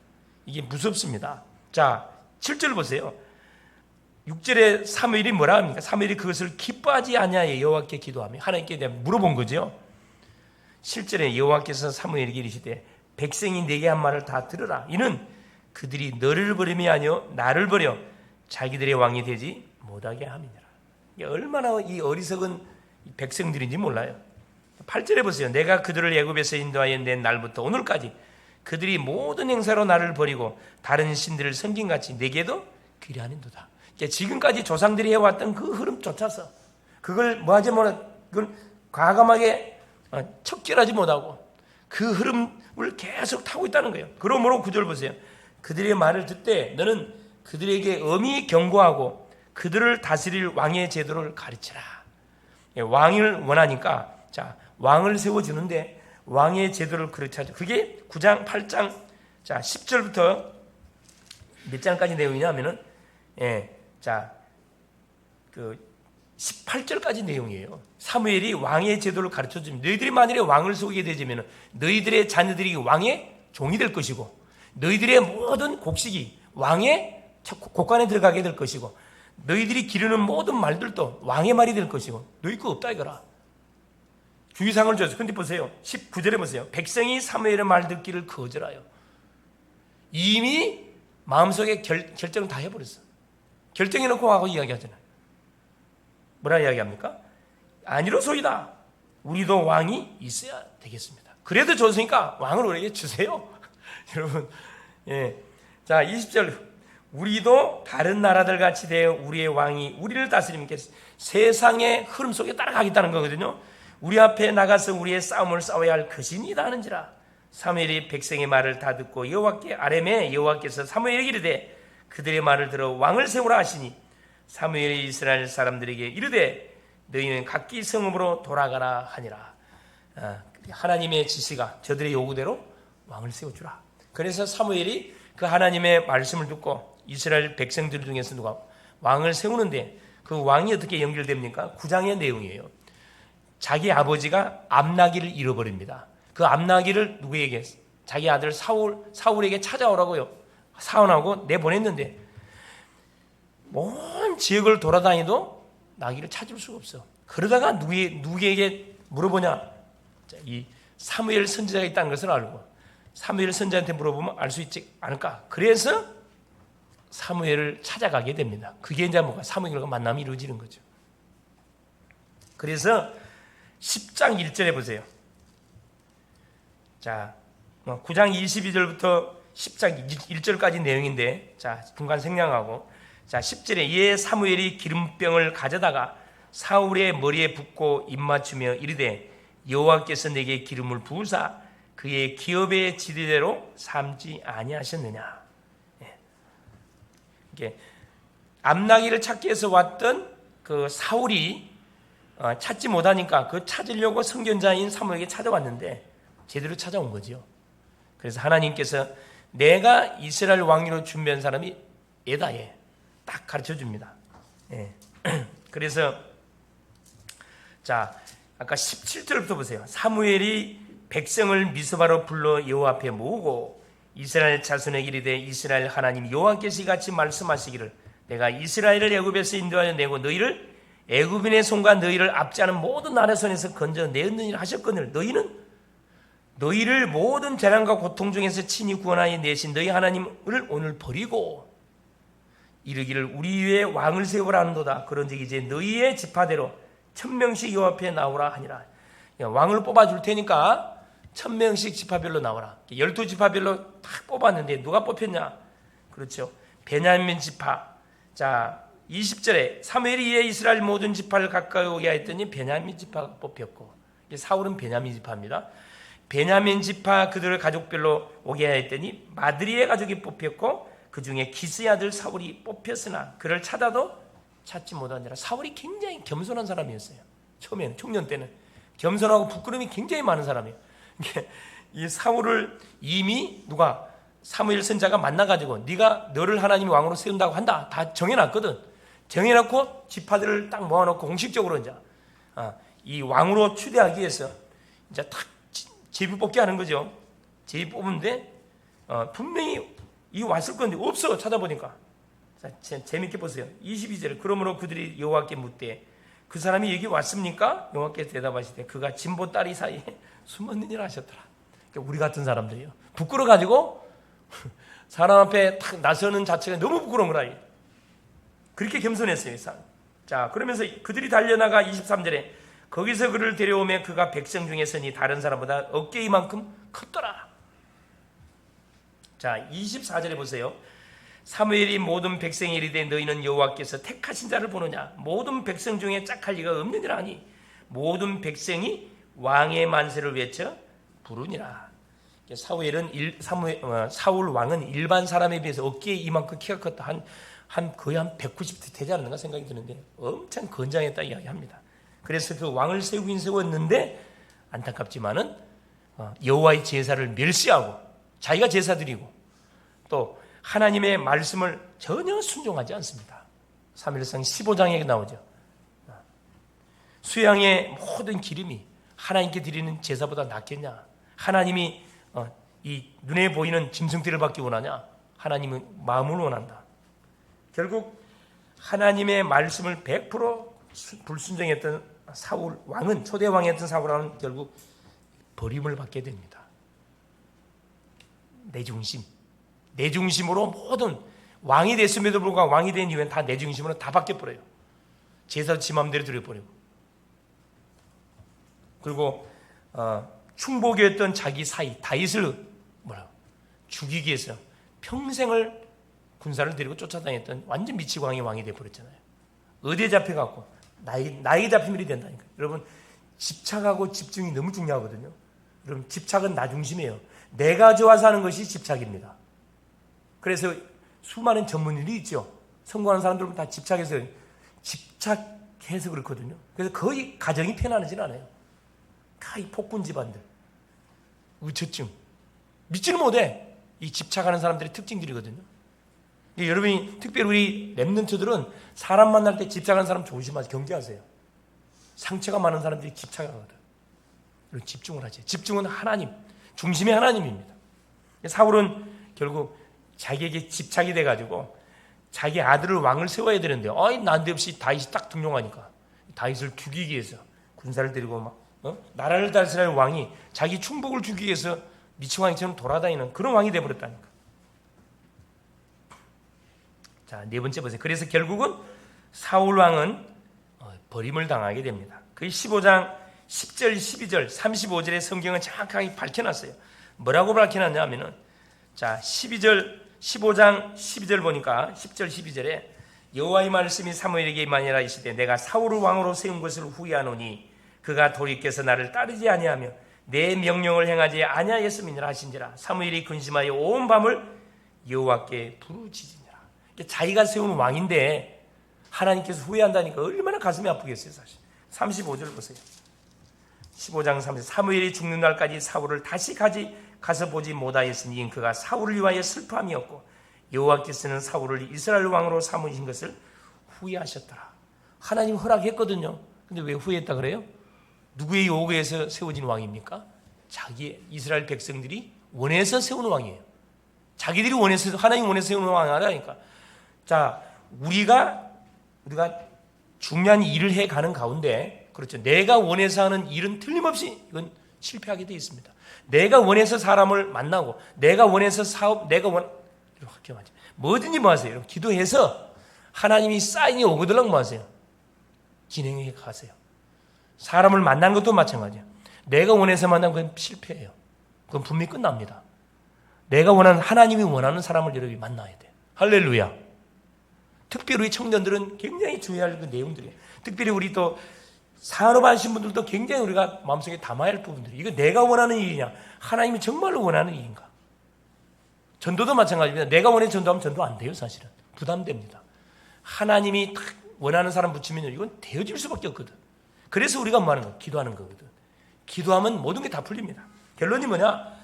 이게 무섭습니다. 자, 7절 보세요. 6절에 사무엘이 뭐라 합니까? 사무엘이 그것을 기뻐하지 아니하여 여호와께 기도하며 하나님께 대해 물어본 거죠. 7절에 여호와께서 사무엘에게 이르시되 백성이 내게 한 말을 다 들으라. 이는 그들이 너를 버림이 아니요 나를 버려 자기들의 왕이 되지 못하게 함이니라. 얼마나 이 어리석은 백성들인지 몰라요. 8절에 보세요. 내가 그들을 애굽에서 인도하여 낸 날부터 오늘까지 그들이 모든 행사로 나를 버리고 다른 신들을 섬긴같이 내게도 그리하는도다. 지금까지 조상들이 해왔던 그 흐름 쫓아서 그걸 뭐하지 못하고, 그걸 과감하게 척결하지 못하고 그 흐름을 계속 타고 있다는 거예요. 그러므로 9절 보세요. 그들의 말을 듣되 너는 그들에게 엄히 경고하고 그들을 다스릴 왕의 제도를 가르치라. 왕을 원하니까 왕을 세워주는데 왕의 제도를 가르쳐줘. 그게 9장 8장 10절부터 몇 장까지 내용이냐 하면은 그 18절까지 내용이에요. 사무엘이 왕의 제도를 가르쳐주면 너희들이 만일에 왕을 세우게 되면 너희들의 자녀들이 왕의 종이 될 것이고 너희들의 모든 곡식이 왕의 곡간에 들어가게 될 것이고 너희들이 기르는 모든 말들도 왕의 말이 될 것이고 너희 거 없다 이거라. 주의사항을 줬어요. 근데 보세요. 19절에 보세요. 백성이 사무엘의 말 듣기를 거절하여. 이미 마음속에 결정을 다 해버렸어. 결정해놓고 하고 이야기하잖아요. 뭐라 이야기합니까? 아니로소이다. 우리도 왕이 있어야 되겠습니다. 그래도 좋으니까 왕을 우리에게 주세요. 여러분, 자 20절. 우리도 다른 나라들 같이 되어 우리의 왕이 우리를 다스리면 세상의 흐름 속에 따라가겠다는 거거든요. 우리 앞에 나가서 우리의 싸움을 싸워야 할 것이니다 하는지라. 사무엘이 백성의 말을 다 듣고 여호와께 아뢰매 여호와께서 사무엘에게 이르되 그들의 말을 들어 왕을 세우라 하시니 사무엘이 이스라엘 사람들에게 이르되 너희는 각기 성읍으로 돌아가라 하니라. 하나님의 지시가 저들의 요구대로 왕을 세워주라. 그래서 사무엘이 그 하나님의 말씀을 듣고 이스라엘 백성들 중에서 누가 왕을 세우는데 그 왕이 어떻게 연결됩니까? 9장의 내용이에요. 자기 아버지가 암나기를 잃어버립니다. 그 암나기를 누구에게? 자기 아들 사울에게 찾아오라고요. 사원하고 내보냈는데 먼 지역을 돌아다니도 나귀를 찾을 수가 없어. 그러다가 누구에게 물어보냐? 이 사무엘 선지자가 있다는 것을 알고 사무엘 선지자한테 물어보면 알 수 있지 않을까? 그래서 사무엘을 찾아가게 됩니다. 그게 이제 뭐가 사무엘과 만남이 이루어지는 거죠. 그래서 10장 1절에 보세요. 자, 9장 22절부터 10장 1절까지 내용인데, 자, 중간 생략하고, 자, 10절에 이에 사무엘이 기름병을 가져다가 사울의 머리에 붓고 입맞추며 이르되 여호와께서 내게 기름을 부으사 그의 기업의 지리대로 삼지 아니하셨느냐. 이게 암나기를 찾기 위해서 왔던 그 사울이 찾지 못하니까 그 찾으려고 선견자인 사무엘에게 찾아왔는데 제대로 찾아온 거죠. 그래서 하나님께서 내가 이스라엘 왕위로 준비한 사람이 얘다, 얘. 딱 가르쳐 줍니다. 예. 그래서 자, 아까 17절부터 보세요. 사무엘이 백성을 미스바로 불러 여호와 앞에 모으고 이스라엘 자손에게 이르되 이스라엘 하나님 여호와께서 이같이 말씀하시기를 내가 이스라엘을 애굽에서 인도하여 내고 너희를 애굽인의 손과 너희를 압제하는 모든 나라 손에서 건져 내었느니라 하셨거늘 너희를 모든 재난과 고통 중에서 친히 구원하여 내신 너희 하나님을 오늘 버리고 이르기를 우리 위에 왕을 세우라 하는도다. 그런즉 이제 너희의 지파대로 1000명씩 여호와 앞에 나오라 하니라. 왕을 뽑아줄 테니까 1000명씩 지파별로 나오라. 12지파별로 딱 뽑았는데 누가 뽑혔냐? 그렇죠. 베냐민 지파. 자, 20절에 사무엘이 이에 이스라엘 모든 지파를 가까이 오게 하였더니 베냐민 지파가 뽑혔고, 사울은 베냐민 지파입니다. 베냐민 지파 그들을 가족별로 오게 하였더니 마드리의 가족이 뽑혔고 그 중에 기스의 아들 사울이 뽑혔으나 그를 찾아도 찾지 못하니라. 사울이 굉장히 겸손한 사람이었어요. 처음에는, 청년 때는 겸손하고 부끄러움이 굉장히 많은 사람이에요. 이 사울을 이미 누가 사무엘 선자가 만나가지고 네가 너를 하나님이 왕으로 세운다고 한다 다 정해놨거든. 정해놓고 지파들을 딱 모아놓고 공식적으로 이제 이 왕으로 추대하기 위해서 이제 딱 제비 뽑기 하는 거죠. 제비 뽑은데 분명히 이 왔을 건데 없어. 찾아보니까. 자, 재밌게 보세요. 22절 그러므로 그들이 여호와께 묻되 그 사람이 여기 왔습니까? 여호와께서 대답하시되 그가 진보 딸이 사이에 숨었느니라 하셨더라. 그러니까 우리 같은 사람들이요, 부끄러워가지고 사람 앞에 탁 나서는 자체가 너무 부끄러운 거라. 그렇게 겸손했어요. 자, 그러면서 그들이 달려나가 23절에 거기서 그를 데려오며 그가 백성 중에 서니 다른 사람보다 어깨 이만큼 컸더라. 자, 24절에 보세요. 사무엘이 모든 백성이 이르되 너희는 여호와께서 택하신 자를 보느냐? 모든 백성 중에 짝할 리가 없느니라 하니 모든 백성이 왕의 만세를 외쳐 부르니라. 사울 왕은 일반 사람에 비해서 어깨에 이만큼 키가 컸다. 거의 한 190도 되지 않는가 생각이 드는데 엄청 건장했다 이야기합니다. 그래서 그 왕을 세우긴 세웠는데 안타깝지만은 여호와의 제사를 멸시하고 자기가 제사 드리고 또 하나님의 말씀을 전혀 순종하지 않습니다. 사무엘상 15장에 나오죠. 수양의 모든 기름이 하나님께 드리는 제사보다 낫겠냐? 하나님이 이 눈에 보이는 짐승들을 받기 원하냐? 하나님은 마음을 원한다. 결국 하나님의 말씀을 100% 불순종했던 사울 왕은, 초대 왕이었던 사울 왕은 결국 버림을 받게 됩니다. 내 중심으로 모든 왕이 됐음에도 불구하고 왕이 된 이후엔 다 내 중심으로 다 바뀌어버려요. 제사도 지 마음대로 드려버리고. 그리고 충복이었던 자기 사이 다윗을 죽이기 위해서 평생을 군사를 데리고 쫓아다녔던 완전 미치광이 왕이 돼버렸잖아요. 어디에 잡혀갖고 나에게 잡히면 이리 된다니까. 여러분, 집착하고 집중이 너무 중요하거든요. 여러분, 집착은 나 중심이에요. 내가 좋아서 하는 것이 집착입니다. 그래서 수많은 전문일이 있죠. 성공하는 사람들은 다 집착해서 그렇거든요. 그래서 거의 가정이 편안하진 않아요. 거의 폭군 집안들, 의처증, 믿지를 못해. 이 집착하는 사람들의 특징들이거든요. 여러분이 특별히 우리 랩런트들은 사람 만날 때 집착하는 사람 조심하세요. 경계하세요. 상처가 많은 사람들이 집착하거든. 그리고 집중을 하지. 집중은 하나님, 중심이 하나님입니다. 사울은 결국 자기에게 집착이 돼가지고 자기 아들을 왕을 세워야 되는데 난데없이 다윗이 딱 등용하니까 다윗을 죽이기 위해서 군사를 데리고 나라를 다스릴 왕이 자기 충복을 주기 위해서 미치광이처럼 돌아다니는 그런 왕이 되어버렸다니까. 자, 네 번째 보세요. 그래서 결국은 사울 왕은 버림을 당하게 됩니다. 그 15장 10절, 12절, 35절의 성경은 정확하게 밝혀놨어요. 뭐라고 밝혀놨냐 하면은, 자, 15장 12절 보니까 10절, 12절에 여호와의 말씀이 사무엘에게 임하니라 이시되 내가 사울을 왕으로 세운 것을 후회하노니 그가 돌이켜서 나를 따르지 아니하며 내 명령을 행하지 아니하였음이니라 하신지라. 사무엘이 근심하여 온 밤을 여호와께 부르짖으니라. 자기가 세운 왕인데 하나님께서 후회한다니까 얼마나 가슴이 아프겠어요. 사실 35절 보세요. 15장 30절. 사무엘이 죽는 날까지 사울을 다시 가서 보지 못하였으니 그가 사울을 위하여 슬퍼함이었고 여호와께서는 사울을 이스라엘 왕으로 삼으신 것을 후회하셨더라. 하나님 허락했거든요. 근데 왜 후회했다 그래요? 누구의 요구에서 세워진 왕입니까? 자기 이스라엘 백성들이 원해서 세우는 왕이에요. 자기들이 원해서, 하나님 원해서 세우는 왕이 아니라니까. 자, 우리가 중요한 일을 해 가는 가운데, 그렇죠. 내가 원해서 하는 일은 틀림없이 이건 실패하게 되어 있습니다. 내가 원해서 사람을 만나고, 내가 원해서 사업, 이렇게 하지. 뭐든지 뭐 하세요? 기도해서 하나님이 사인이 오거들랑 뭐 하세요? 진행해 가세요. 사람을 만난 것도 마찬가지야. 내가 원해서 만나면 그건 실패해요. 그건 분명히 끝납니다. 내가 원하는, 하나님이 원하는 사람을 여러분이 만나야 돼요. 할렐루야. 특별히 우리 청년들은 굉장히 주의할 그 내용들이에요. 특별히 우리 또 산업하신 분들도 굉장히 우리가 마음속에 담아야 할 부분들이, 이거 내가 원하는 일이냐, 하나님이 정말로 원하는 일인가. 전도도 마찬가지입니다. 내가 원하는 전도하면 전도 안 돼요. 사실은 부담됩니다. 하나님이 딱 원하는 사람 붙이면 이건 되어질 수밖에 없거든. 그래서 우리가 뭐 하는 거야? 기도하는 거거든. 기도하면 모든 게 다 풀립니다. 결론이 뭐냐?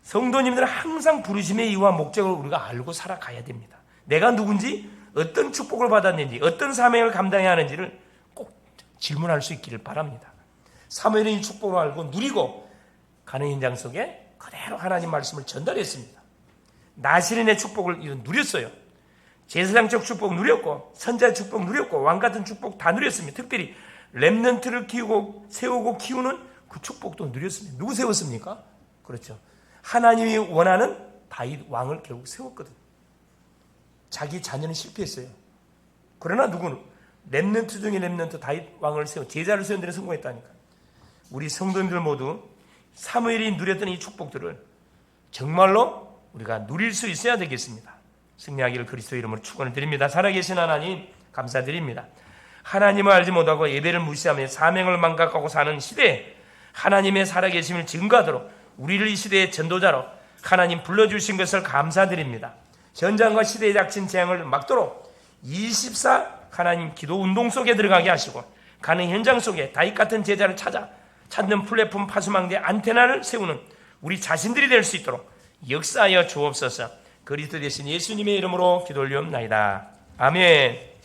성도님들은 항상 부르심의 이유와 목적을 우리가 알고 살아가야 됩니다. 내가 누군지, 어떤 축복을 받았는지, 어떤 사명을 감당해야 하는지를 꼭 질문할 수 있기를 바랍니다. 사무엘은 이 축복을 알고 누리고 가는 현장 속에 그대로 하나님 말씀을 전달했습니다. 나실인의 축복을 누렸어요. 제사장적 축복 누렸고, 선자 축복 누렸고, 왕 같은 축복 다 누렸습니다. 특별히 렘넌트를 세우고 키우는 그 축복도 누렸습니다. 누구 세웠습니까? 그렇죠. 하나님이 원하는 다윗 왕을 결국 세웠거든. 자기 자녀는 실패했어요. 그러나 누구는 렘넌트 중에 렘넌트 다윗 왕을 제자를 세운 데는 성공했다니까. 우리 성도님들 모두 사무엘이 누렸던 이 축복들을 정말로 우리가 누릴 수 있어야 되겠습니다. 승리하기를 그리스도 이름으로 축원을 드립니다. 살아계신 하나님 감사드립니다. 하나님을 알지 못하고 예배를 무시하며 사명을 망각하고 사는 시대에 하나님의 살아계심을 증거하도록 우리를 이 시대의 전도자로 하나님 불러주신 것을 감사드립니다. 전장과 시대에 닥친 재앙을 막도록 24 하나님 기도 운동 속에 들어가게 하시고 가는 현장 속에 다윗 같은 제자를 찾는 플랫폼 파수망대 안테나를 세우는 우리 자신들이 될 수 있도록 역사하여 주옵소서. 그리스도 되신 예수님의 이름으로 기도 올리옵나이다. 아멘.